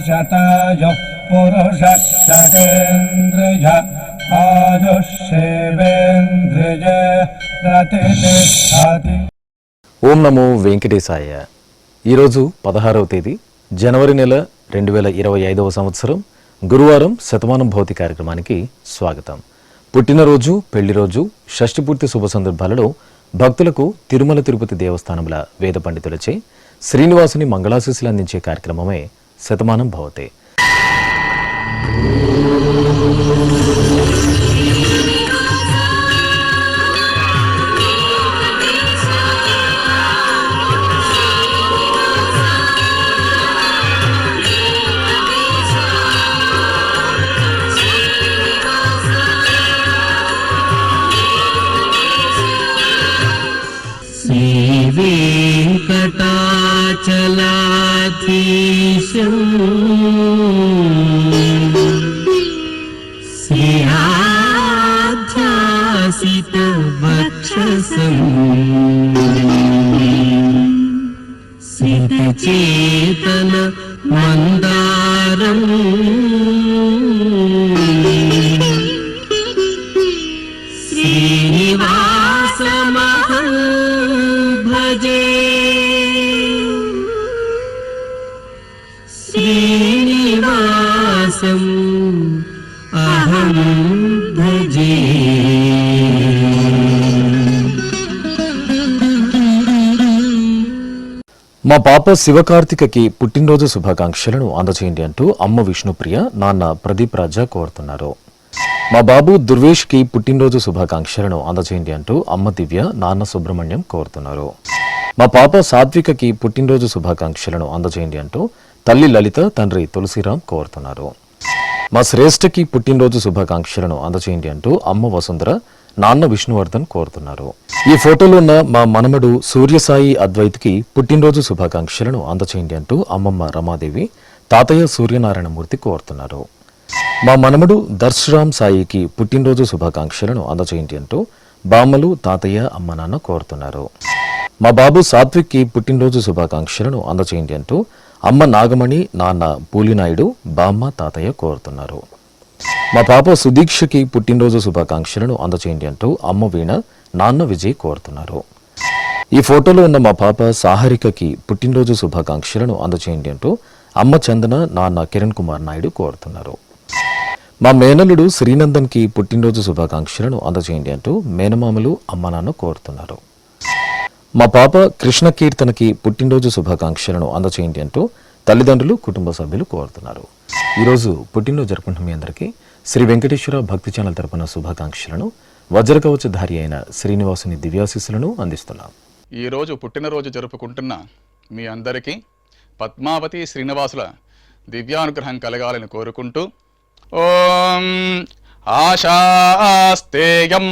शतायुः पुरुषः शतेन्द्रिय आयुष्येवेन्द्रिय प्रतिष्ठति। ఓం నమో వెంకటేశాయ. ఈరోజు 16వ తేదీ జనవరి నెల 2025వ సంవత్సరం గురువారం శతమానం భౌతి కార్యక్రమానికి స్వాగతం. పుట్టినరోజు, పెళ్లిరోజు, షష్ఠిపూర్తి శుభ సందర్భాలలో భక్తులకు తిరుమల తిరుపతి దేవస్థానముల వేద పండితులచే శ్రీనివాసుని మంగళాశీస్సులు అందించే కార్యక్రమమే శతమానం భవతే. శ్రీవేంకటాచలాధీశం శ్రీయాధ్యాసితవక్షసం సితచేతన మందారం శ్రీనివాసమహం భజే. శ్రీనివాసం అహం భజే. మా పాప శివకార్తికకి పుట్టినరోజు శుభాకాంక్షలను అందజేయండి అంటూ అమ్మ విష్ణుప్రియ, నాన్న ప్రదీప్ రాజా కోరుతున్నారు. మా బాబు దుర్వేష్కి పుట్టినరోజు శుభాకాంక్షలను అందజేయండి అంటూ అమ్మ దివ్య, నాన్న సుబ్రహ్మణ్యం కోరుతున్నారు. మా పాప సాత్వికకి పుట్టినరోజు శుభాకాంక్షలను అందజేయండి అంటూ తల్లి లలిత, తండ్రి తులసిరాం కోరుతున్నారు. మా శ్రేష్ఠకి పుట్టినరోజు శుభాకాంక్షలను అందజేయండి అంటూ అమ్మ వసుంధర, నాన్న విష్ణువర్ధన్ కోరుతున్నారు. ఈ ఫోటోలో ఉన్న మా మనమడు సూర్యసాయి అద్వైత్కి పుట్టినరోజు శుభాకాంక్షలను అందజేయండి అంటూ అమ్మమ్మ రమాదేవి, తాతయ్య సూర్యనారాయణమూర్తి కోరుతున్నారు. మా మనమడు దర్శరామ్ సాయికి పుట్టినరోజు శుభాకాంక్షలను అందజేయండి అంటూ బామ్మలు, తాతయ్య, అమ్మ నాన్న కోరుతున్నారు. మా బాబు సాత్విక్కి పుట్టినరోజు శుభాకాంక్షలను అందజేయండి అంటూ అమ్మ నాగమణి, నాన్న పూలినాయుడు, బామ్మ, తాతయ్య కోరుతున్నారు. మా పాప సుదీక్షకి పుట్టినరోజు శుభాకాంక్షలను అందజేయండి అంటూ అమ్మ వీణ, నాన్న విజయ్ కోరుతున్నారు. ఈ ఫోటోలో ఉన్న మా పాప సాహరికకి పుట్టినరోజు శుభాకాంక్షలను అందజేయండి అంటూ అమ్మ చందన, నాన్న కిరణ్ కుమార్ నాయుడు కోరుతున్నారు. మా మేనల్లుడు శ్రీనందన్కి పుట్టినరోజు శుభాకాంక్షలను అందజేయండి అంటూ మేనమామలు, అమ్మ నాన్న కోరుతున్నారు. మా పాప కృష్ణ కీర్తనకి పుట్టినరోజు శుభాకాంక్షలను అందజేయండి అంటూ తల్లిదండ్రులు, కుటుంబ సభ్యులు కోరుతున్నారు. ఈరోజు పుట్టినరోజు జరుపుకుంటున్న మీ అందరికీ శ్రీ వెంకటేశ్వర భక్తి ఛానల్ తరపున శుభాకాంక్షలను, వజ్రకవచధారి అయిన శ్రీనివాసుని దివ్యాశీస్సులను అందిస్తున్నాం. ఈరోజు పుట్టినరోజు జరుపుకుంటున్న మీ అందరికీ పద్మావతి శ్రీనివాసుల దివ్యానుగ్రహం కలగాలని కోరుకుంటూ, ఓం ఆశాస్తేయం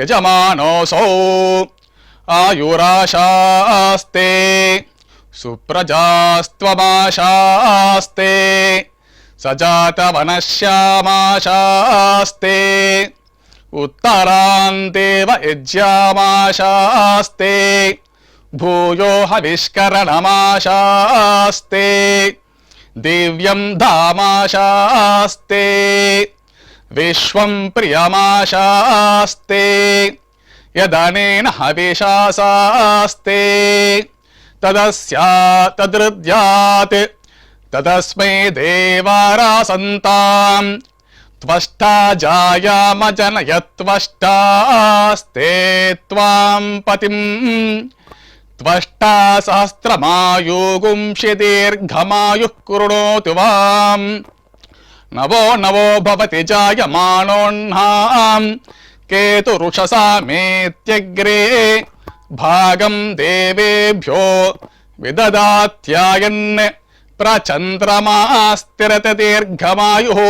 యజమానోసౌ ఆయురాశాస్తే సుప్రజాస్త్వమాశాస్తే సజాతవనశ్యామాశాస్తే ఉత్తరాందేవ యజ్యామాశాస్తే భూయో హవిష్కరణమాశాస్తే దివ్యం ధామాశాస్తే విశ్వం ప్రియమాశాస్తే యదనేన హవిషాసాస్తే తదస్యా తదృద్యాత్ తదస్మై దేవారాసంతాం త్వష్టా జాయామజనయత్వష్టాస్తే త్వాం పతిం త్వష్టా సహస్రమాయుగుంషి దీర్ఘమాయుః కృణోతు వాం నవో నవో భవతి జాయమానోన్హాం కేతురుషసామేత్యగ్రే భాగం దేవేభ్యో విదదాత్యాయన్ ప్రచంద్రమాస్తిరత దీర్ఘమాయుః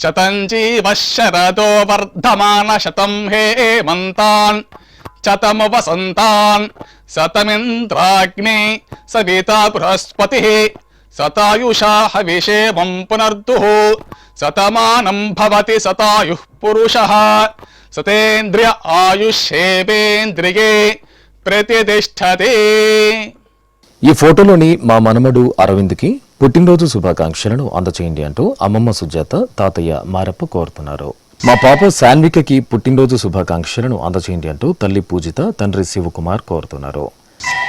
శతం జీవః శరదో వర్ధమాన శతం హేమంతాన్ శతము వసంతాన్ శతమింద్రాగ్నే సవితా బృహస్పతిః శతాయుషా హవిషేమం పునర్దుః శతమానం భవతి శతాయుః పురుషః సతేంద్రియ ఆయుష్యేవేంద్రియే ప్రతిష్టతే. ఈ ఫోటోలోని మా మనమడు అరవింద్కి పుట్టినరోజు శుభాకాంక్షలను అందచేయండి అంటూ అమ్మమ్మ సుజాత, తాతయ్య మారప్ప కోరుతున్నారు. మా పాప శాన్వికకి పుట్టినరోజు శుభాకాంక్షలను అందచేయండి అంటూ తల్లి పూజిత, తండ్రి శివకుమార్ కోరుతున్నారు.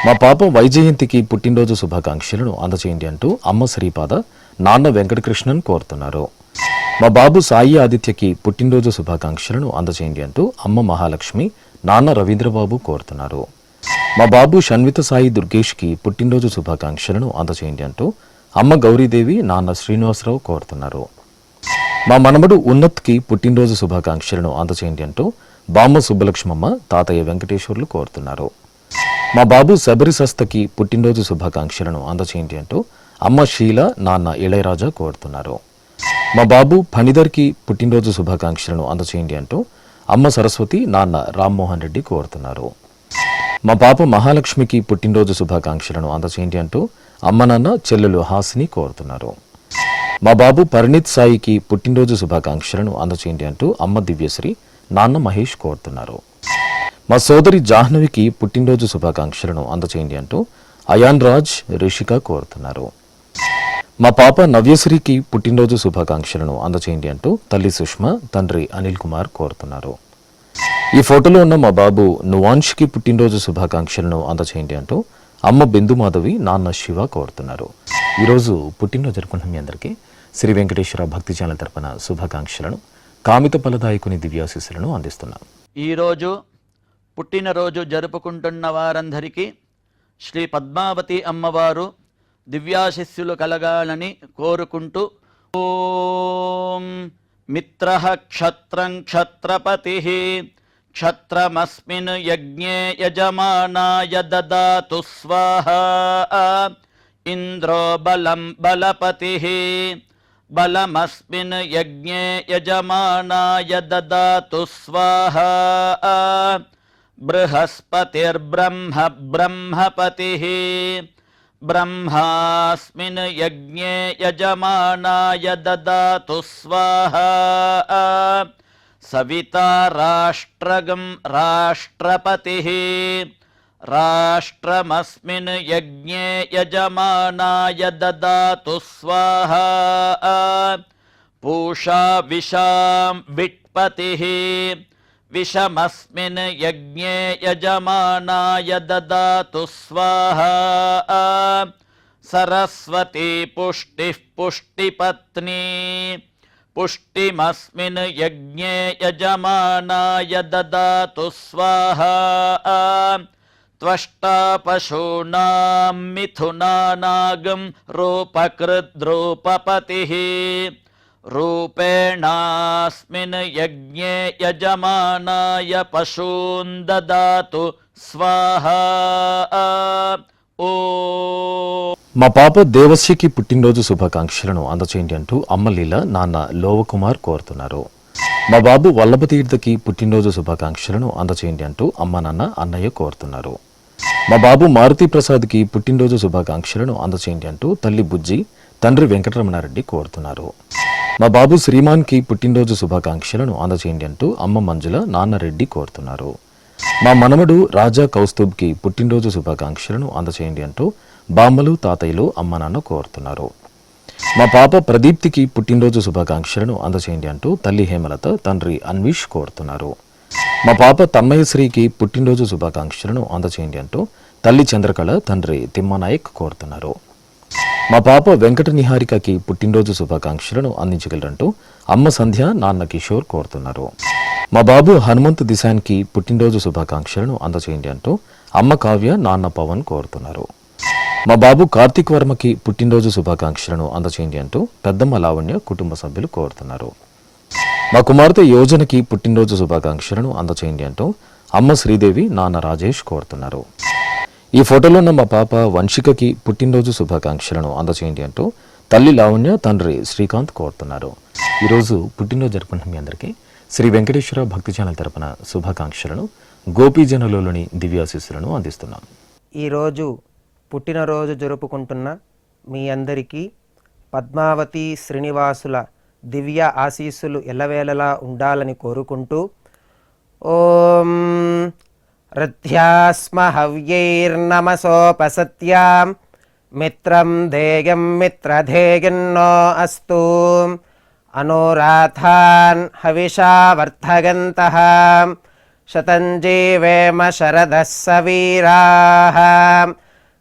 మా పాప వైజయంతికి పుట్టినరోజు శుభాకాంక్షలను అందచేయండి అంటూ అమ్మ శ్రీపాద, నాన్న వెంకటకృష్ణన్ కోరుతున్నారు. మా బాబు సాయి ఆదిత్యకి పుట్టినరోజు శుభాకాంక్షలను అందచేయండి అంటూ అమ్మ మహాలక్ష్మి, నాన్న రవీంద్రబాబు కోరుతున్నారు. మా బాబు షణ్విత సాయి దుర్గేష్కి పుట్టినరోజు శుభాకాంక్షలను అందచేయండి అంటూ అమ్మ గౌరీదేవి, నాన్న శ్రీనివాసరావు కోరుతున్నారు. మా మనమడు ఉన్నత్కి పుట్టినరోజు శుభాకాంక్షలను అందచేయండి అంటూ బామ్మ సుబ్బలక్ష్మమ్మ, తాతయ్య వెంకటేశ్వర్లు కోరుతున్నారు. మా బాబు శబరి సస్తకి పుట్టినరోజు శుభాకాంక్షలను అందచేయండి అంటూ అమ్మ షీల, నాన్న ఇళయరాజా కోరుతున్నారు. మా బాబు ఫణిధర్కి పుట్టినరోజు శుభాకాంక్షలను అందచేయండి అంటూ అమ్మ సరస్వతి, నాన్న రామ్మోహన్ రెడ్డి కోరుతున్నారు. మా పాప మహాలక్ష్మికి పుట్టినరోజు శుభాకాంక్షలను అందచేయండి అంటూ అమ్మ, నాన్న, చెల్లెలు హాసిని కోరుతున్నారు. మా బాబు పరిణీత్ సాయికి పుట్టినరోజు శుభాకాంక్షలను అందచేయండి అంటూ అమ్మ దివ్యశ్రీ, నాన్న మహేష్ కోరుతున్నారు. మా సోదరి జాహ్నవికి పుట్టినరోజు శుభాకాంక్షలను అందచేయండి అంటూ అయాన్ రాజ్, రిషిక కోరుతున్నారు. మా పాప నవ్యశ్రీకి పుట్టినరోజు శుభాకాంక్షలను అందచేయండి అంటూ తల్లి సుష్మ, తండ్రి అనిల్ కుమార్ కోరుతున్నారు. ఈ ఫోటోలో ఉన్న మా బాబు నువాన్ష్కి పుట్టినరోజు శుభాకాంక్షలను అందచేయండి అంటూ అమ్మ బిందుమాధవి, నాన్న శివ కోరుతున్నారు. ఈరోజు పుట్టినరోజు జరుపుకున్న మీ అందరికీ శ్రీ వెంకటేశ్వర భక్తి ఛానల్ తరపున శుభాకాంక్షలను, కామిత ఫలదాయకుని దివ్యాశీస్సులను అందిస్తున్నాం. ఈరోజు పుట్టినరోజు జరుపుకుంటున్న వారందరికీ శ్రీ పద్మావతి అమ్మవారు దివ్యాశిస్సులు కలగాలని కోరుకుంటూ ఓం మిత్రః క్షత్రం క్షత్రపతిః క్షత్రమస్మిన్ యజ్ఞే యజమానాయ దదాతు స్వాహా ఇంద్రో బలం బలపతిః బలమస్మిన్ యజ్ఞే యజమానాయ దదాతు స్వాహా బృహస్పతిర్బ్రహ్మ బ్రహ్మపతిః బ్రహ్మాస్మిన్ యజ్ఞే యజమానాయ దదాతు స్వాహా సవితా రాష్ట్రగం రాష్ట్రపతిః రాష్ట్రమస్మిన్ యజ్ఞే యజమానాయ దదాతు స్వాహా పూషా విషాం విట్పతిః విషమస్మిన్ యజ్ఞే యజమానాయ దదాతు స్వాహా సరస్వతీ పుష్టిః పుష్టిపత్నీ పుష్టిమస్మిన్ యజ్ఞే యజమానాయ దదాతు స్వాహా త్వష్టా పశూనాం మిథునానాగం రూపకృద్రూపపతిః రూపేణాస్మిన్ యజ్ఞే యజమానాయ పశూన్ దదాతు స్వాహా ఓం. మా పాప దేవశ్రీకి పుట్టినరోజు శుభాకాంక్షలను అందచేయండి అంటూ అమ్మ లీల, నాన్న లోవకుమార్ కోరుతున్నారు. మా బాబు వల్లభతీర్థకి పుట్టినరోజు శుభాకాంక్షలను అందచేయండి అంటూ అమ్మ, నాన్న, అన్నయ్య కోరుతున్నారు. మా బాబు మారుతి ప్రసాద్కి పుట్టినరోజు శుభాకాంక్షలను అందచేయండి అంటూ తల్లి బుజ్జి, తండ్రి వెంకటరమణారెడ్డి కోరుతున్నారు. మా బాబు శ్రీమాన్కి పుట్టినరోజు శుభాకాంక్షలను అందచేయండి అంటూ అమ్మ మంజుల, నాన్న రెడ్డి కోరుతున్నారు. మా మనమడు రాజా కౌస్తుబ్కి పుట్టినరోజు శుభాకాంక్షలను అందచేయండి అంటూ బామ్మలు, తాతయ్యలు, అమ్మ, నాన్న కోరుతున్నారు. మా పాప ప్రదీప్తికి పుట్టినరోజు శుభాకాంక్షలను అందచేయండి అంటూ తల్లి హేమలత, తండ్రి అన్విష్ కోరుతున్నారు. మా పాప తన్మయశ్రీకి పుట్టినరోజు శుభాకాంక్షలను అందచేయండి అంటూ తల్లి చంద్రకళ, తండ్రి తిమ్మానాయక్ కోరుతున్నారు. మా పాప వెంకట నిహారికకి పుట్టినరోజు శుభాకాంక్షలను అందించగలరంటూ అమ్మ సంధ్య, నాన్న కిషోర్ కోరుతున్నారు. మా బాబు హనుమంత్ దిశాన్కి పుట్టినరోజు శుభాకాంక్షలను అందచేయండి అంటూ అమ్మ కావ్య, నాన్న పవన్ కోరుతున్నారు. మా బాబు కార్తిక్ వర్మకి పుట్టినరోజు శుభాకాంక్షలను అందచేయండి అంటూ పెద్దమ్మ లావణ్య కుటుంబ సభ్యులు కోరుతున్నారు. మా కుమార్తె యోజనకి పుట్టినరోజు శుభాకాంక్షలను అందచేయండి అంటూ అమ్మ శ్రీదేవి, నాన్న రాజేష్ కోరుతున్నారు. ఈ ఫోటోలో ఉన్న మా పాప వంశికకి పుట్టినరోజు శుభాకాంక్షలను అందచేయండి అంటూ తల్లి లావణ్య, తండ్రి శ్రీకాంత్ కోరుతున్నారు. ఈరోజు పుట్టినరోజు జరుపుకున్న మీ అందరికీ శ్రీ వెంకటేశ్వర భక్తి ఛానల్ తరపున శుభాకాంక్షలను, గోపీజనులలోని దివ్యాశీస్సులను అందిస్తున్నాం. ఈరోజు పుట్టినరోజు జరుపుకుంటున్న మీ అందరికీ పద్మావతి శ్రీనివాసుల దివ్య ఆశీస్సులు ఎల్లవేళలా ఉండాలని కోరుకుంటూ ఓం ऋद्ध्यास्म हव्यैर्नमसोपसत्यां मित्रं देयं मित्रधेयन्नो अस्तु अनुराधान् हविषा वर्धयन्तः शतं जीवेम शरदः सवीराः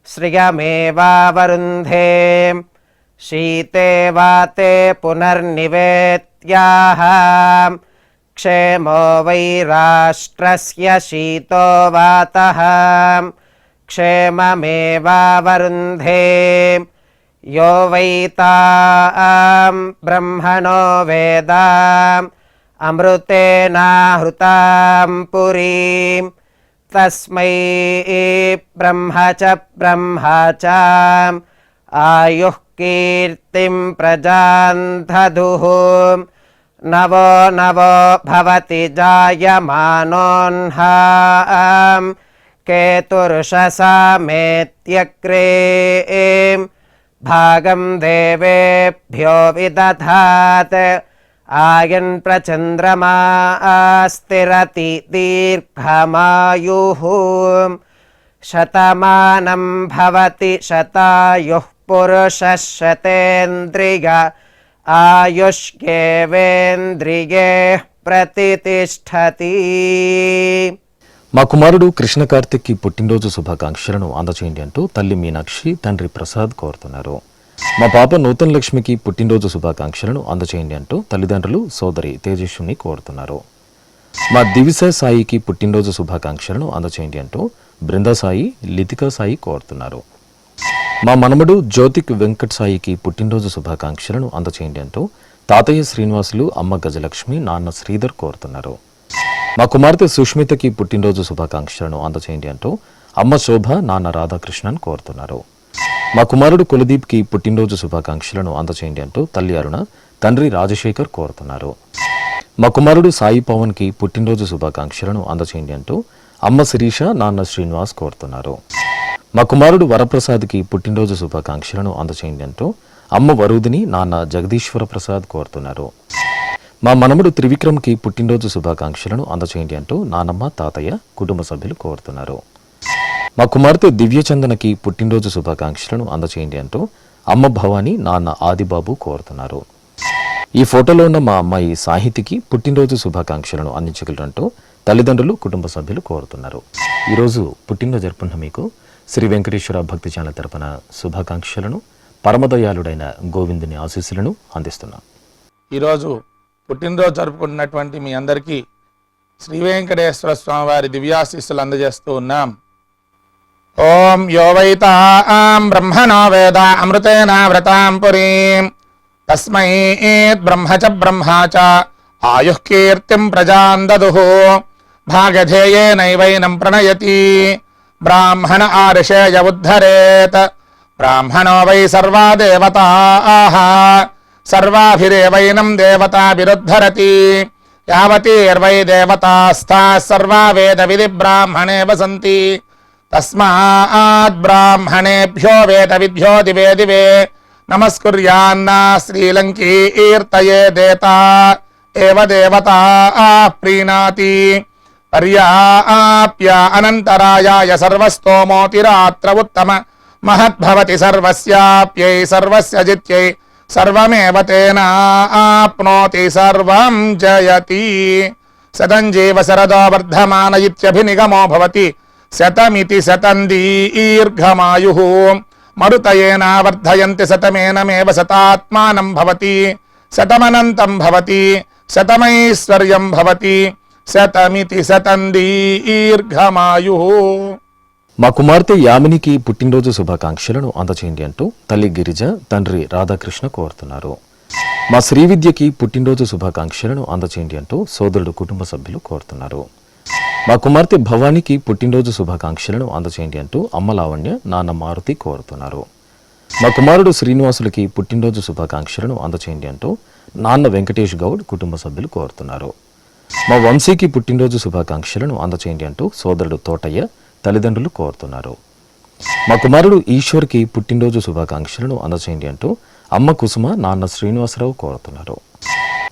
श्रियमेवावरुन्धे शीते वाते पुनर्निवेत्याः क्षेमो वै राष्ट्रस्य शीतो वातः क्षेममेवावरुन्धे यो वैतां ब्रह्मणो वेदाम् अमृतेनाहृतां पुरीं तस्मै ब्रह्म च आयुः कीर्तिं प्रजां दधुः नवो नवो भवति जायमानोऽह्नां केतुर्षसामेत्यग्रे भागं देवेभ्यो विदधात् आयन् प्रचन्द्रमा स्थिरति दीर्घमायुः शतमानं भवति शतायुः पुरुषः शतेन्द्रिय आयुष्येवेन्द्रिये प्रतिष्ठति. మా కుమారుడు కృష్ణ కార్తిక్కి పుట్టినరోజు శుభాకాంక్షలను అందచేయండి అంటూ తల్లి మీనాక్షి తండ్రి ప్రసాద్ కోరుతున్నారు. మా పాప నూతన్ లక్ష్మికి పుట్టినరోజు శుభాకాంక్షలను అందచేయండి అంటూ తల్లిదండ్రులు సోదరి తేజస్విని కోరుతున్నారు. మా దివిస సాయికి పుట్టినరోజు శుభాకాంక్షలను అందచేయండి అంటూ బృందా సాయి లితికా సాయి కోరుతున్నారు. మా మనమడు జ్యోతిక్ వెంకట్ సాయికి పుట్టినరోజు శుభాకాంక్షలను అందచేయండి అంటూ తాతయ్య శ్రీనివాసులు అమ్మ గజలక్ష్మి నాన్న శ్రీధర్ కోరుతున్నారు. మా కుమార్తె సుష్మితకి పుట్టినరోజు శుభాకాంక్షలను అందచేయండి అంటూ అమ్మ శోభ నాన్న రాధాకృష్ణన్ కోరుతున్నారు. మా కుమారుడు కులదీప్కి పుట్టినరోజు శుభాకాంక్షలను అందచేయండి అంటూ తల్లి అరుణ తండ్రి రాజశేఖర్ కోరుతున్నారు. మా కుమారుడు సాయి పవన్కి పుట్టినరోజు శుభాకాంక్షలను అందచేయండి అంటూ అమ్మ శిరీష నాన్న శ్రీనివాస్ కోరుతున్నారు. మా కుమారుడు వరప్రసాద్కి పుట్టినరోజు శుభాకాంక్షలను అందచేయండి అంటూ అమ్మ వరుదిని నాన్న జగదీశ్వర ప్రసాద్ కోరుతున్నారు. మా మనముడు త్రివిక్రమ్కి పుట్టినరోజు శుభాకాంక్షలను అందచేయండి అంటూ నానమ్మ తాతయ్య కుటుంబ సభ్యులు కోరుతున్నారు. మా కుమార్తె దివ్యచందనకి పుట్టినరోజు శుభాకాంక్షలను అందచేయండి అంటూ అమ్మ భవానీ నాన్న ఆదిబాబు కోరుతున్నారు. ఈ ఫోటోలో ఉన్న మా అమ్మాయి సాహితికి పుట్టినరోజు శుభాకాంక్షలను అందించగలరంటూ తల్లిదండ్రులు కుటుంబ సభ్యులు కోరుతున్నారు. ఈరోజు పుట్టినరోజు జరుపుకున్న మీకు శ్రీ వెంకటేశ్వర భక్తి ఛానల్ తరపున శుభాకాంక్షలను పరమదయాళుడైన గోవిందుని ఆశీస్సులను అందిస్తున్నాం. ఈరోజు పుట్టినరోజు జరుపుకుంటున్నటువంటి మీ అందరికీ శ్రీ వెంకటేశ్వర స్వామి వారి దివ్యాశీస్సులు అందజేస్తూ ఉన్నాం. ఓం యో వైతాం బ్రహ్మణో వేద అమృతేన వ్రతాం పురీం తస్మై బ్రహ్మ చ ఆయుః కీర్తిం ప్రజాం దదుః భాగధేయేనైవైనం ప్రణయతి బ్రాహ్మణ ఆర్షేయ ఉద్ధరేత్ బ్రాహ్మణో వై సర్వా దేవతాః సర్వాభిరేవైనం దేవతాభిరుద్ధరతి యావతీర్వై దేవతాస్థాః సర్వా వేద విధి బ్రాహ్మణే వసంతి తస్మాత్ బ్రాహ్మణేభ్యో వేద విద్యో దివే దివే నమస్కుర్యాన్నా శ్రీలంకీర్తయే దేతా ఏవ దేవతా ప్రీణాతి పర్యాప్య అనంతరాయాయ సర్వస్తోమోతిరాత్ర ఉత్తమ మహద్భవతి సర్వస్యాప్యై సర్వస్య జిత్యై సర్వమేవ తేనాప్నోతి సర్వం జయతి శతం జీవ శరదో వర్ధమాన ఇత్యభినిగమో భవతి శతమితి శతం దీర్ఘమాయుః మరుతయేన వర్ధయంతి శతమేనమేవ శతాత్మానం భవతి శతమనంతం భవతి శతమైశ్వర్యం భవతి శతమితి శతం దీర్ఘమాయుః. మా కుమార్తె యామినికి పుట్టినరోజు శుభాకాంక్షలను అందచేయండి అంటూ తల్లి గిరిజ తండ్రి రాధాకృష్ణ కోరుతున్నారు. మా శ్రీవిద్యకి పుట్టినరోజు శుభాకాంక్షలను అందచేయండి అంటూ సోదరుడు కుటుంబ సభ్యులు కోరుతున్నారు. మా కుమార్తె భవానికి పుట్టినరోజు శుభాకాంక్షలను అందచేయండి అంటూ అమ్మ లావణ్య నాన్న మారుతి కోరుతున్నారు. మా కుమారుడు శ్రీనివాసులకి పుట్టినరోజు శుభాకాంక్షలను అందచేయండి అంటూ నాన్న వెంకటేష్ గౌడ్ కుటుంబ సభ్యులు కోరుతున్నారు. మా వంశీకి పుట్టినరోజు శుభాకాంక్షలను అందచేయండి అంటూ సోదరుడు తోటయ్య తల్లిదండ్రులు కోరుతున్నారు. మా కుమారుడు ఈశ్వర్కి పుట్టినరోజు శుభాకాంక్షలను అందచేయండి అంటూ అమ్మ కుసుమ నాన్న శ్రీనివాసరావు కోరుతున్నారు.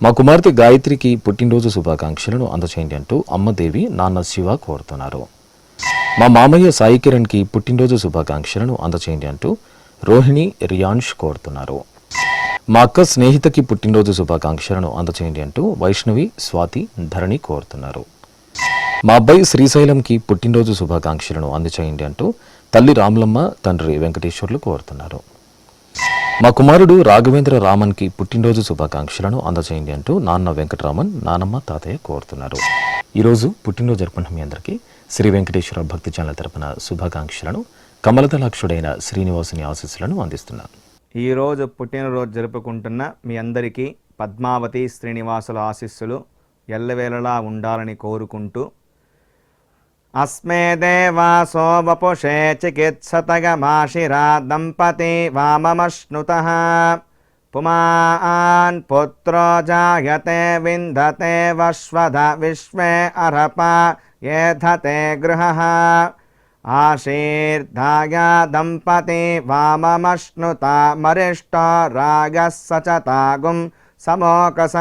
మా కుమార్తె గాయత్రికి పుట్టినరోజు శుభాకాంక్షలను అందచేయండి అంటూ అమ్మ దేవి నాన్న శివ కోరుతున్నారు. మా మామయ్య సాయి కిరణ్కి పుట్టినరోజు శుభాకాంక్షలను అందచేయండి అంటూ రోహిణి రియాన్ష్ కోరుతున్నారు. మా అక్క స్నేహితకి పుట్టినరోజు శుభాకాంక్షలను అందచేయండి అంటూ వైష్ణవి, స్వాతి, ధరణి కోరుతున్నారు. మా అబ్బాయి శ్రీశైలంకి పుట్టినరోజు శుభాకాంక్షలను అందచేయండి అంటూ తల్లి రాములమ్మ, తండ్రి వెంకటేశ్వర్లు కోరుతున్నారు. మా కుమారుడు రాఘవేంద్ర రామన్కి పుట్టినరోజు శుభాకాంక్షలను అందచేయండి అంటూ నాన్న వెంకటరామన్, నానమ్మ, తాతయ్య కోరుతున్నారు. ఈరోజు పుట్టినరోజు జరుపుకున్న మీ అందరికీ శ్రీ వెంకటేశ్వర భక్తి ఛానల్ తరపున శుభాకాంక్షలను, కమలదలాక్షుడైన శ్రీనివాసుని ఆశీస్సులను అందిస్తున్నాను. ఈరోజు పుట్టినరోజు జరుపుకుంటున్న మీ అందరికీ పద్మావతి శ్రీనివాసుల ఆశీస్సులు ఎల్లవేళలా ఉండాలని కోరుకుంటూ, అస్మే దేవాసో వపుషే చికిత్సతగమాశిరా దంపతి వామమశ్నుతః పుమాన్ పుత్రో జాయతే విందతే వశ్వధ విశ్వే అర్హప ఏధతే గృహః ఆశీర్ధాయ దంపతి వామమశ్నుత మరిష్టో రాగः సచతాగుం సమోకస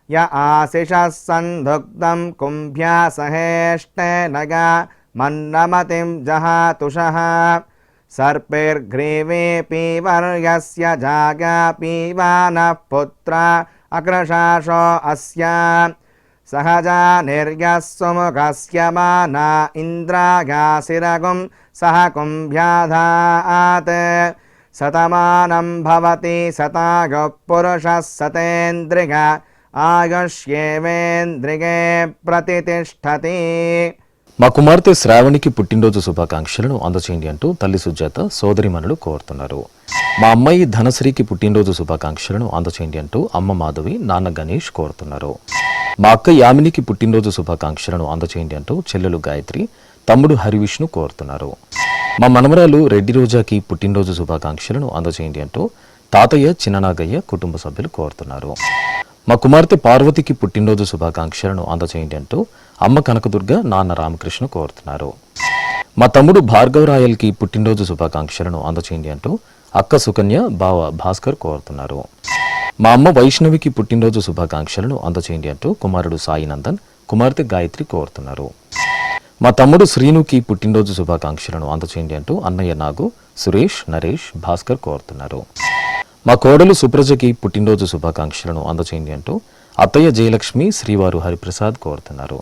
య ఆశిషः సందుగ్ధం కుంభ్యా సహేష్టేనగ మన్నమతిం జహాతుషః సర్పిర్గ్రీవే పీవర్యస్య జాగా పీవానః పుత్ర అగ్రశాసో అస్య సహజా నిర్యः సుముఖస్య మానా ఇంద్రాగాసిరగుం సహ కుంభ్యాధాత్ శతమానం భవతి శతాయుః పురుషः శతేంద్రియ ఆయుష్యేవేంద్రిగే ప్రతితిష్ఠతి. మా కుమార్తె శ్రావణికి పుట్టినరోజు శుభాకాంక్షలను అందచేయండి అంటూ తల్లి సుజాత, సోదరిమణులు కోరుతున్నారు. మా అమ్మాయి ధనశ్రీకి పుట్టినరోజు శుభాకాంక్షలను అందచేయండి అంటూ అమ్మ మాధవి, నాన్న గణేష్ కోరుతున్నారు. మా అక్క యామినికి పుట్టినరోజు శుభాకాంక్షలను అందచేయండి అంటూ చెల్లెలు గాయత్రి, తమ్ముడు హరివిష్ణు కోరుతున్నారు. మా మనమరాలు రెడ్డి రోజాకి పుట్టినరోజు శుభాకాంక్షలను అందచేయండి అంటూ తాతయ్య, చిన్ననాగయ్య కుటుంబ సభ్యులు కోరుతున్నారు. మా కుమార్తె పార్వతికి పుట్టినరోజు శుభాకాంక్షలను అందచేయండి అంటూ అమ్మ కనకదుర్గ, నాన్న రామకృష్ణ కోరుతున్నారు. మా తమ్ముడు భార్గవరాయల్కి పుట్టినరోజు శుభాకాంక్షలను అందచేయండి అంటూ అక్క సుకన్య, బావ భాస్కర్ కోరుతున్నారు. మా అమ్మ వైష్ణవికి పుట్టినరోజు శుభాకాంక్షలను అందచేయండి అంటూ కుమారుడు సాయినందన్, కుమార్తె గాయత్రి కోరుతున్నారు. మా తమ్ముడు శ్రీనుకి పుట్టినరోజు శుభాకాంక్షలను అందచేయండి అంటూ అన్నయ్య నాగు, సురేష్, నరేష్, భాస్కర్ కోరుతున్నారు. మా కోడలు సుప్రజకి పుట్టినరోజు శుభాకాంక్షలను అందచేయండి అంటూ అత్తయ్య జయలక్ష్మి, శ్రీవారు హరిప్రసాద్ కోరుతున్నారు.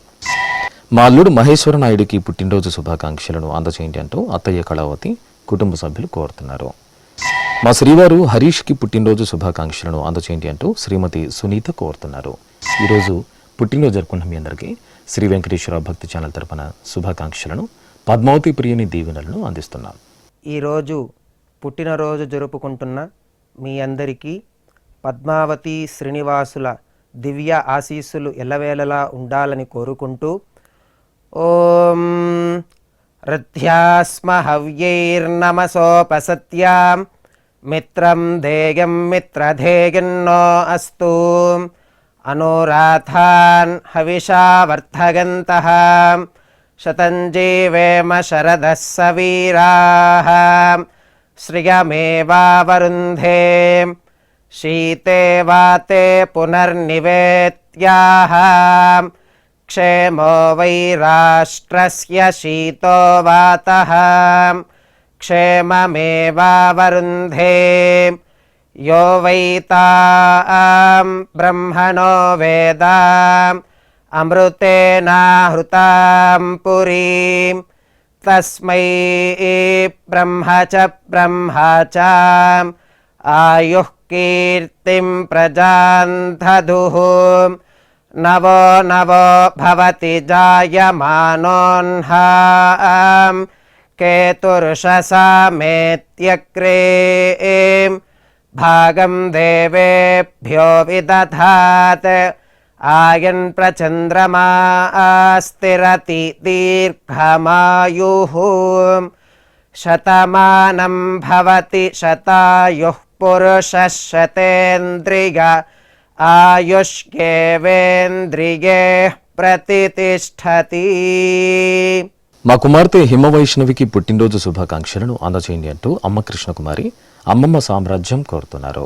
మా అల్లుడు మహేశ్వర నాయుడికి పుట్టినరోజు శుభాకాంక్షలను అందచేయండి అంటూ అత్తయ్య కళావతి, కుటుంబ సభ్యులు కోరుతున్నారు. మా శ్రీవారు హరీష్కి పుట్టినరోజు శుభాకాంక్షలను అందచేయండి అంటూ శ్రీమతి సునీత కోరుతున్నారు. ఈరోజు పుట్టినరోజు జరుపుకున్న మీ అందరికీ శ్రీ వెంకటేశ్వర భక్తి ఛానల్ తరపున శుభాకాంక్షలను, పద్మావతి ప్రియని దీవెనలను అందిస్తున్నాను. ఈరోజు పుట్టినరోజు జరుపుకుంటున్న మీ అందరికీ పద్మావతి శ్రీనివాసుల దివ్య ఆశీస్సులు ఎల్లవేళలా ఉండాలని కోరుకుంటూ, ఓం రథ్యాస్మ హవ్యైర్నమసోపసత్యాం మిత్రం ధేయం మిత్రధేయన్నో అస్తు అనురాధాన్ హవిషా వర్ధగంతః శతం జీవేమ శరదः సవీరాః శ్రియమేవావరుంధే శీతే వాతే పునర్నివేత్యాః క్షేమో వై రాష్ట్రస్య శీతో వాతః క్షేమమేవావరుంధే యో వై తాం బ్రహ్మణో వేద అమృతేనాహృతాం పురీం తస్మై బ్రహ్మ చ ఆయుః కీర్తిం ప్రజాం దదుః నవో నవో భవతి జాయమానోన్హాం కేతుర్షసామేత్యగ్రే భాగం దేవేభ్యో విదధాత్ ఆయన్ ప్రచంద్రమా స్థిరతి దీర్ఘమాయుః శతమానం భవతి శతాయుః పురుషः శతేంద్రియ ఆయుష్యేవేంద్రియే ప్రతితిష్ఠతి. మా కుమార్తె హిమవైష్ణవికి పుట్టినరోజు శుభాకాంక్షలను అందచేయండి అంటూ అమ్మ కృష్ణకుమారి, అమ్మమ్మ సామ్రాజ్యం కోరుతున్నారు.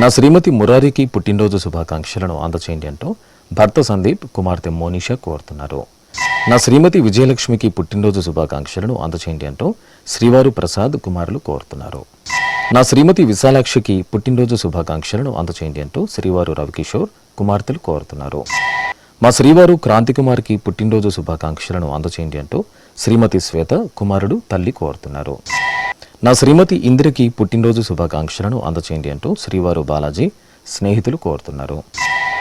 నా శ్రీమతి మురారికి పుట్టినరోజు శుభాకాంక్షలను అందచేయండి అంటూ భర్త సందీప్, కుమార్తె మోనిషా కోరుతున్నారు. నా శ్రీమతి విజయలక్ష్మికి పుట్టినరోజు శుభాకాంక్షలను అందచేయండి అంటూ శ్రీవారు ప్రసాద్ కుమారులు కోరుతున్నారు. నా శ్రీమతి విశాలాక్షికి పుట్టినరోజు శుభాకాంక్షలను అందచేయండి అంటూ శ్రీవారు రవికిషోర్ కుమార్తెలు కోరుతున్నారు. మా శ్రీవారు క్రాంతి కుమార్కి పుట్టినరోజు శుభాకాంక్షలను అందచేయండి అంటూ శ్రీమతి శ్వేత కుమారుడు తల్లి కోరుతున్నారు. నా శ్రీమతి ఇందిరకి పుట్టినరోజు శుభాకాంక్షలను అందచేయండి అంటూ శ్రీవారు బాలాజీ స్నేహితులు కోరుతున్నారు.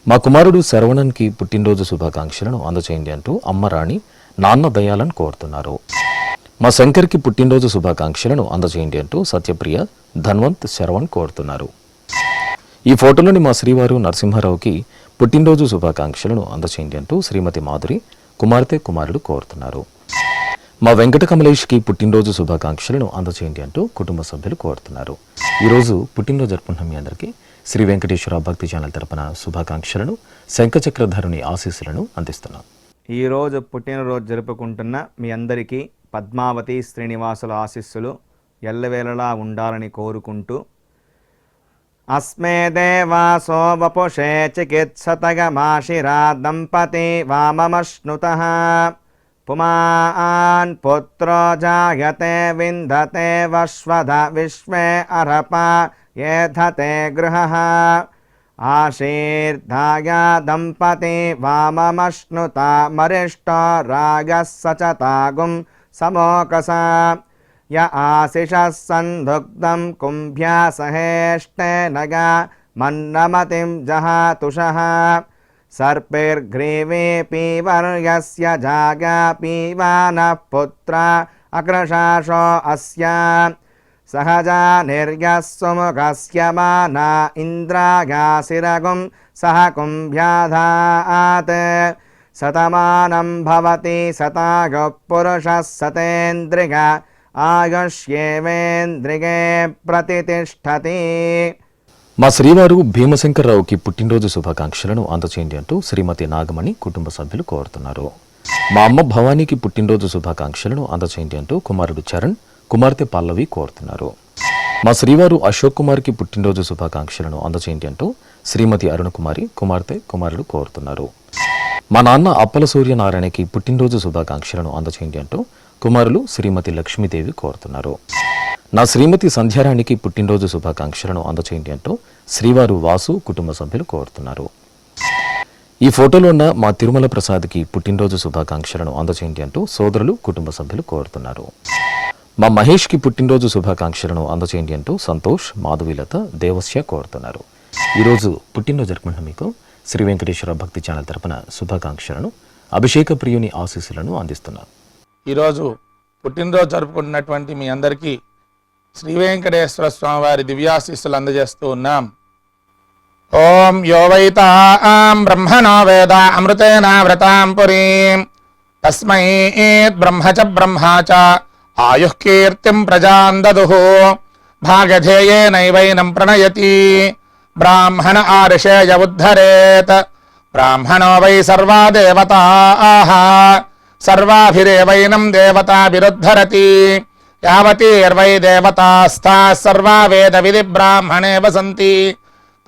మా కుమారుడు శరవణన్కి పుట్టినరోజు శుభాకాంక్షలను అందచేయండి అంటూ అమ్మ రాణి నాన్న దయాలను కోరుతున్నారు. మా శంకర్కి పుట్టినరోజు శుభాకాంక్షలను అందచేయండి అంటూ సత్యప్రియ ధన్వంత్ శరవణ్ కోరుతున్నారు. ఈ ఫోటోలోని మా శ్రీవారు నరసింహారావుకి పుట్టినరోజు శుభాకాంక్షలను అందచేయండి అంటూ శ్రీమతి మాధురి కుమార్తె కుమారుడు కోరుతున్నారు. మా వెంకట కమలేష్కి పుట్టినరోజు శుభాకాంక్షలను అందచేయండి అంటూ కుటుంబ సభ్యులు కోరుతున్నారు. ఈరోజు పుట్టినరోజు జరుపుకున్న మీ అందరికీ శ్రీ వెంకటేశ్వర భక్తి ఛానల్ తరపున శుభాకాంక్షలను శంఖచక్రధరుని ఆశీస్సులను అందిస్తున్నాం. ఈరోజు పుట్టినరోజు జరుపుకుంటున్న మీ అందరికీ పద్మావతి శ్రీనివాసుల ఆశీస్సులు ఎల్లవేళలా ఉండాలని కోరుకుంటూ అస్మే దేవాసో వపుషే చికిత్సతగమాశిరా దంపతి వామమశ్నుతః పుమాన్ పుత్రో జాయతే విందతే వశ్వధ విశ్వే అర్హప ఏధతే గృహః ఆశీర్ధాయ దంపతి వామమశ్నుత మరిష్టో రాగः సచతాగుం సమోకస య ఆశిషः సందుగ్ధం కుంభ్యా సహేష్టేనగా మన్నమతిం జహాతుషః సర్పిర్గ్రీవే పీవర్యస్య జాగా పీవానః పుత్ర అగ్రశాషో అస్య సహజా నిర్యः సుముఖస్య మానా ఇంద్రాగాసిరగుం సహ కుంభ్యాధాత్ శతమానం భవతి శతాయుః పురుషः శతేంద్రియ ఆయుష్యేవేంద్రిగే ప్రతితిష్ఠతి. మా శ్రీవారు భీమశంకర్రావుకి పుట్టినరోజు శుభాకాంక్షలను అందచేయండి అంటూ శ్రీమతి నాగమణి కుటుంబ సభ్యులు కోరుతున్నారు. మా అమ్మ భవానీకి పుట్టినరోజు శుభాకాంక్షలను అందచేయండి అంటూ కుమారుడు చరణ్ కుమార్తె పల్లవి కోరుతున్నారు. మా శ్రీవారు అశోక్ కుమార్కి పుట్టినరోజు శుభాకాంక్షలను అందచేయండి అంటూ శ్రీమతి అరుణకుమారి కుమార్తె కుమారుడు కోరుతున్నారు. మా నాన్న అప్పల సూర్యనారాయణకి పుట్టినరోజు శుభాకాంక్షలను అందచేయండి అంటూ కుమారులు శ్రీమతి లక్ష్మీదేవి కోరుతున్నారు. నా శ్రీమతి సంధ్యారాణికి పుట్టినరోజు శుభాకాంక్షలను అందచేయండి అంటూ శ్రీవారు వాసు కుటుంబ సభ్యులు కోరుతున్నారు. ఈ ఫోటోలో ఉన్న మా తిరుమల ప్రసాద్కి పుట్టినరోజు శుభాకాంక్షలను అందచేయండి అంటూ సోదరులు కుటుంబ సభ్యులు కోరుతున్నారు. మా మహేష్కి పుట్టినరోజు శుభాకాంక్షలను అందచేయండి అంటూ సంతోష్ మాధవీలత దేవస్య కోరుతున్నారు. ఈరోజు పుట్టినరోజు జరుపుకుంటున్న మీకు శ్రీ వెంకటేశ్వర భక్తి ఛానల్ తరపున శుభాకాంక్షలను అభిషేక ప్రియుని ఆశీస్సులను అందిస్తున్నారు. ఈరోజు పుట్టినరోజు జరుపుకుంటున్నటువంటి మీ అందరికీ శ్రీ వెంకటేశ్వర స్వామి వారి దివ్యాశీస్సులు అందజేస్తూ ఉన్నాం. ఓం యో వైతాం బ్రహ్మణో వేద అమృతేన వ్రతాం పురీం తస్మై బ్రహ్మ చ బ్రహ్మా చ ఆయుః కీర్తిం ప్రజాం దదుః భాగధేయేనైవైనం ప్రణయతి బ్రాహ్మణ ఆర్షేయ ఉద్ధరేత్ బ్రాహ్మణో వై సర్వా దేవతాః సర్వాభిరేవైనం దేవతాభిరుద్ధరతి యావతీర్వై దేవతాస్థాః సర్వా వేద విధి బ్రాహ్మణే వసంతి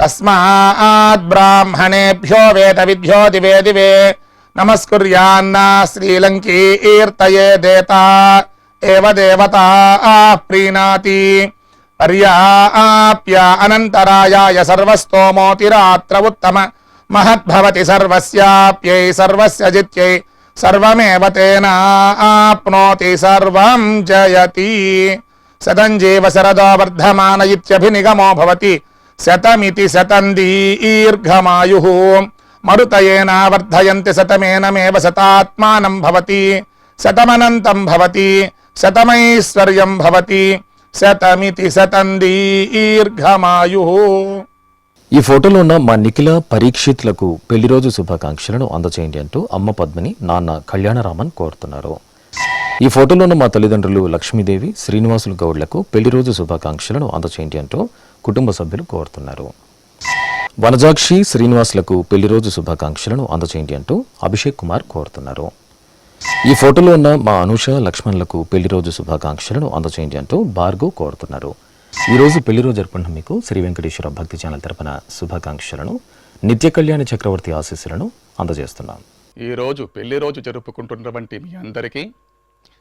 తస్మాత్ బ్రాహ్మణేభ్యో వేద విద్యో దివే దివే నమస్కుర్యాన్నా శ్రీలంకీర్తయే దేతా ఏవ దేవతా ప్రీణాతి పర్యాప్య అనంతరాయాయ సర్వస్తోమోతిరాత్ర ఉత్తమ మహద్భవతి సర్వస్యాప్యై సర్వస్య జిత్యై సర్వమేవ తేనాప్నోతి సర్వం జయతి శతం జీవ శరదో వర్ధమాన ఇత్యభినిగమో భవతి శతమితి శతం దీర్ఘమాయుః మరుతయేన వర్ధయంతి శతమేనమేవ శతాత్మానం భవతి శతమనంతం భవతి శతమైశ్వర్యం భవతి శతమితి శతం దీర్ఘమాయుః. ఈ ఫోటోలో ఉన్న మా నిఖిల పరీక్షిత్లకు పెళ్లిరోజు శుభాకాంక్షలను అందచేయండి అంటూ అమ్మ పద్మిని నాన్న కళ్యాణరామన్ కోరుతున్నారు. ఈ ఫోటోలో ఉన్న మా తల్లిదండ్రులు లక్ష్మీదేవి శ్రీనివాసులు గౌడ్లకు పెళ్లిరోజు శుభాకాంక్షలను అందచేయండి అంటూ కుటుంబ సభ్యులు కోరుతున్నారు. వనజాక్షి శ్రీనివాసులకు పెళ్లిరోజు శుభాకాంక్షలను అందచేయండి అంటూ అభిషేక్ కుమార్ కోరుతున్నారు. ఈ ఫోటోలో ఉన్న మా అనుష లక్ష్మణ్లకు పెళ్లిరోజు శుభాకాంక్షలను అందచేయండి అంటూ భార్గవ్ కోరుతున్నారు. ఈరోజు పెళ్లిరోజు జరుపుకుంటున్న మీకు శ్రీ వెంకటేశ్వర భక్తి ఛానల్ తరపున శుభాకాంక్షలను నిత్య కళ్యాణ చక్రవర్తి ఆశీస్సులను అందజేస్తున్నాం. ఈరోజు పెళ్లి రోజు జరుపుకుంటున్నటువంటి మీ అందరికీ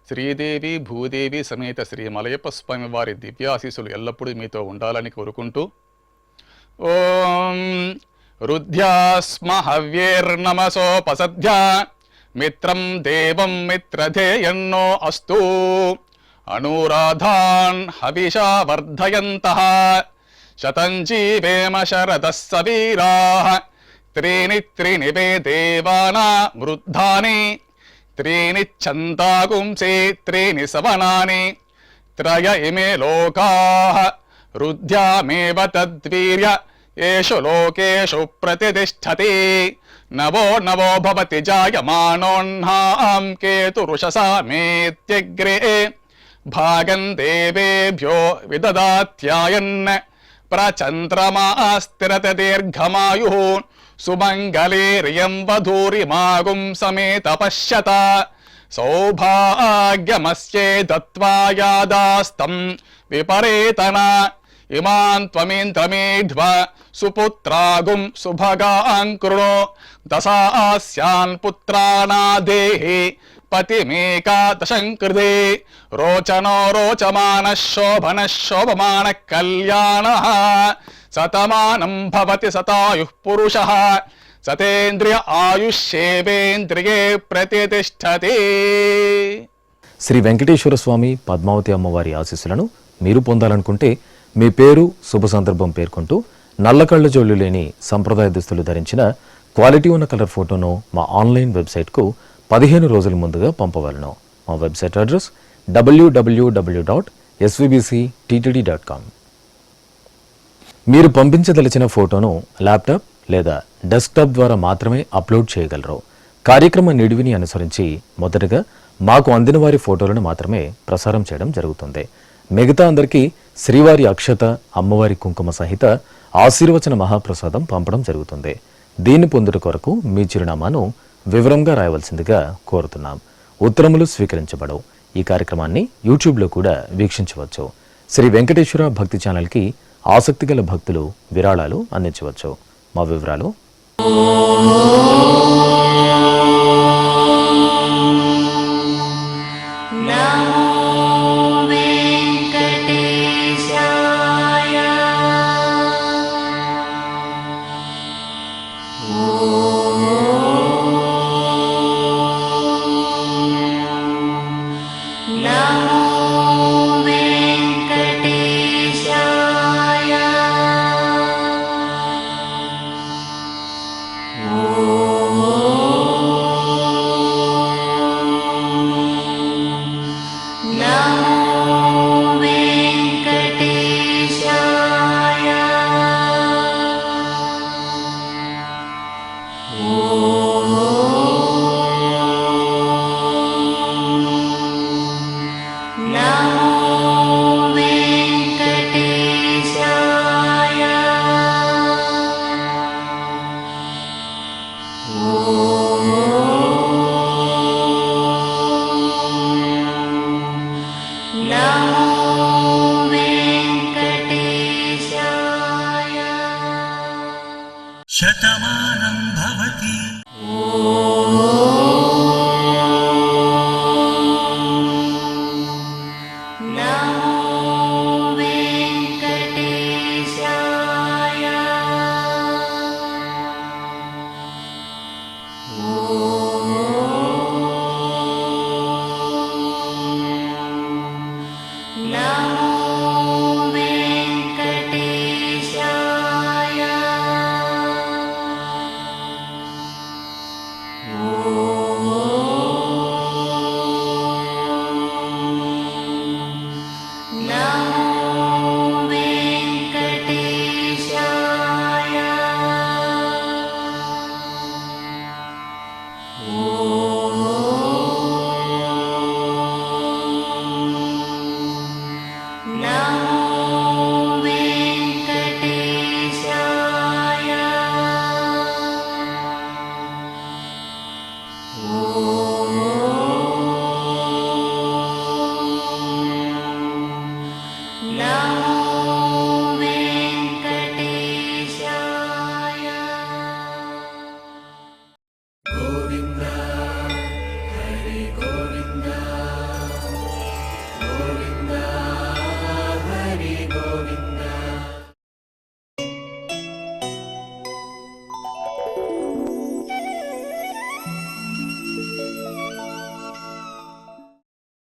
శ్రీదేవి భూదేవి సమేత శ్రీ మలయప్ప స్వామి వారి దివ్యాశీస్సులు ఎల్లప్పుడూ మీతో ఉండాలని కోరుకుంటూ ఓం రుద్ధ్యాస్మ హవ్యేర్నమసోపసధ్య మిత్రం దేవం మిత్రధేయన్నో అస్తు అనూరాధాన్ హవిషా వర్ధయంతః శతం జీవేమ శరదః సవీరాః త్రీణి వే దేవానా వృద్ధాని త్రీణి ఛందాగుంసే త్రీణి సవనాని త్రయ ఇమే లోకాః రుద్ధ్యామేవ తద్వీర్య ఏషు లోకేషు ప్రతిష్టతి నవో నవో భవతి జాయమానోన్హాం కేతురుషసా మేత్యగ్రే భాగం దేవేభ్యో విదదాత్యాయన్ ప్రచంద్రమా స్థిరత దీర్ఘమాయు సుమంగళీర్యం వధూరిమాగుం సమేత పశ్యత సౌభాగ్యమస్యే దత్వా యాదాస్తం విపరేతన ఇమాన్ త్వమేంద్రమేఢ్వ సుపుత్రాగుం సుభగాం కృణో దశాస్యాన్ పుత్రానాదేహి పతిమేకాదశం కృతే రోచనో రోచమాన శోభన శోభమాన కళ్యాణ శతమానం భవతి శతాయుః పురుషః సతేంద్రియ ఆయుష్యేవేంద్రియే ప్రతిష్టతి. శ్రీ వెంకటేశ్వర స్వామి పద్మావతి అమ్మవారి ఆశీస్సులను మీరు పొందాలనుకుంటే మీ పేరు శుభ సందర్భం పేర్కొంటూ నల్ల కళ్ళ జోళ్లు లేని సంప్రదాయ దుస్తులు ధరించిన క్వాలిటీ ఉన్న కలర్ ఫోటోను మా ఆన్లైన్ వెబ్సైట్కు 15 రోజుల ముందుగా పంపవలను. మా వెబ్సైట్ అడ్రస్ www.svbcttd.com. మీరు పంపించదలిచిన ఫోటోను ల్యాప్టాప్ లేదా డెస్క్టాప్ ద్వారా మాత్రమే అప్లోడ్ చేయగలరు. కార్యక్రమ నిడివిని అనుసరించి మొదటగా మాకు అందిన వారి ఫోటోలను మాత్రమే ప్రసారం చేయడం జరుగుతుంది. మిగతా అందరికీ శ్రీవారి అక్షత, అమ్మవారి కుంకుమ సహిత ఆశీర్వచన మహాప్రసాదం పంపడం జరుగుతుంది. దీన్ని పొందుట కొరకు మీ చిరునామాను వివరంగా రాయవలసిందిగా కోరుతున్నాం. ఉత్తరములు స్వీకరించబడవు. ఈ కార్యక్రమాన్ని యూట్యూబ్లో కూడా వీక్షించవచ్చు. శ్రీ వెంకటేశ్వర భక్తి ఛానల్కి ఆసక్తి గల భక్తులు విరాళాలు అందించవచ్చు. మా వివరాలు శతమానం భవతి. Now